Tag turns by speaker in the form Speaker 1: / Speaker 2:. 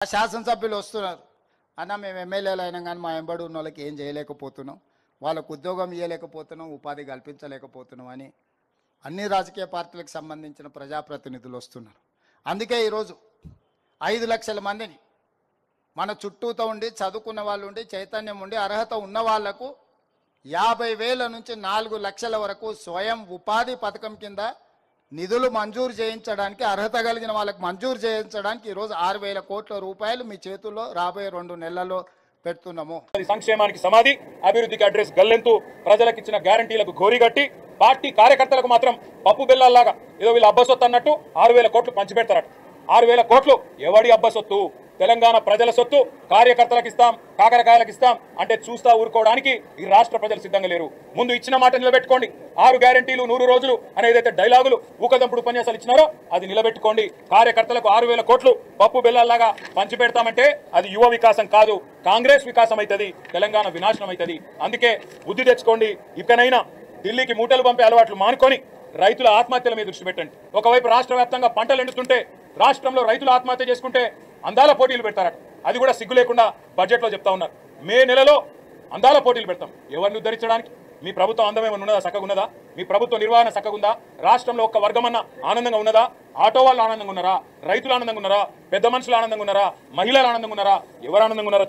Speaker 1: శాసనసభ్యులు వస్తున్నారు అన్న మేము ఎమ్మెల్యేలు అయినా కానీ మా ఎంబడి ఉన్న వాళ్ళకి ఏం చేయలేకపోతున్నాం, వాళ్ళకు ఉద్యోగం ఇవ్వలేకపోతున్నాం, ఉపాధి కల్పించలేకపోతున్నాం అని అన్ని రాజకీయ పార్టీలకు సంబంధించిన ప్రజాప్రతినిధులు వస్తున్నారు. అందుకే ఈరోజు 5 లక్షల మందిని మన చుట్టూతో ఉండి చదువుకున్న వాళ్ళు ఉండి చైతన్యం ఉండి అర్హత ఉన్న వాళ్లకు 50,000 నుంచి 4 లక్షల వరకు స్వయం ఉపాధి పథకం కింద నిధులు మంజూరు చేయించడానికి అర్హత కలిగిన వాళ్ళకి మంజూరు చేయించడానికి ఈరోజు 6,000 కోట్ల రూపాయలు మీ చేతుల్లో రాబోయే 2 నెలల్లో పెడుతున్నాము.
Speaker 2: సంక్షేమానికి సమాధి, అభివృద్ధికి అడ్రస్ గల్లెంతు, ప్రజలకు ఇచ్చిన గ్యారంటీలకు గోరిగట్టి పార్టీ కార్యకర్తలకు మాత్రం పప్పు బెల్లాల్లాగా ఏదో వీళ్ళు అబ్బసొత్తు అన్నట్టు 6,000 కోట్లు పంచిపెడతారట. 6,000 కోట్లు ఎవడి అబ్బసొత్తు? తెలంగాణ ప్రజల సొత్తు. కార్యకర్తలకు ఇస్తాం, కాకరకాయలకు ఇస్తాం అంటే చూస్తా ఊరుకోవడానికి ఈ రాష్ట్ర ప్రజలు సిద్ధంగా లేరు. ముందు ఇచ్చిన మాట నిలబెట్టుకోండి. 6 గ్యారంటీలు 100 రోజులు అనేదైతే డైలాగులు ఊకదంపుడు ఉపన్యాసాలు ఇచ్చినారో అది నిలబెట్టుకోండి. కార్యకర్తలకు 6,000 కోట్లు పప్పు బెల్లాల్లాగా పంచిపెడతామంటే అది యువ వికాసం కాదు, కాంగ్రెస్ వికాసం అవుతుంది, తెలంగాణ వినాశనం అవుతుంది. అందుకే బుద్ధి తెచ్చుకోండి. ఇకనైనా ఢిల్లీకి మూటలు పంపే అలవాట్లు మానుకొని రైతుల ఆత్మహత్యల మీద దృష్టి పెట్టండి. ఒకవైపు రాష్ట్ర వ్యాప్తంగా పంటలు ఎండుతుంటే రాష్ట్రంలో రైతులు ఆత్మహత్య చేసుకుంటే అందాల పోటీలు పెడతారట. అది కూడా సిగ్గు లేకుండా బడ్జెట్లో చెప్తా ఉన్నారు. మే నెలలో అందాల పోటీలు పెడతాం. ఎవరిని ఉద్ధరించడానికి? మీ ప్రభుత్వం అందమేమన్నా ఉన్నదా? చక్కగా ఉన్నదా? మీ ప్రభుత్వ నిర్వహణ చక్కగా ఉందా? రాష్ట్రంలో ఒక్క వర్గమన్నా ఆనందంగా ఉన్నదా? ఆటో వాళ్ళు ఆనందంగా ఉన్నారా? రైతులు ఆనందంగా ఉన్నారా? పెద్ద మనుషులు ఆనందంగా ఉన్నారా? మహిళలు ఆనందంగా ఉన్నారా? ఎవరు ఆనందంగా ఉన్నారా?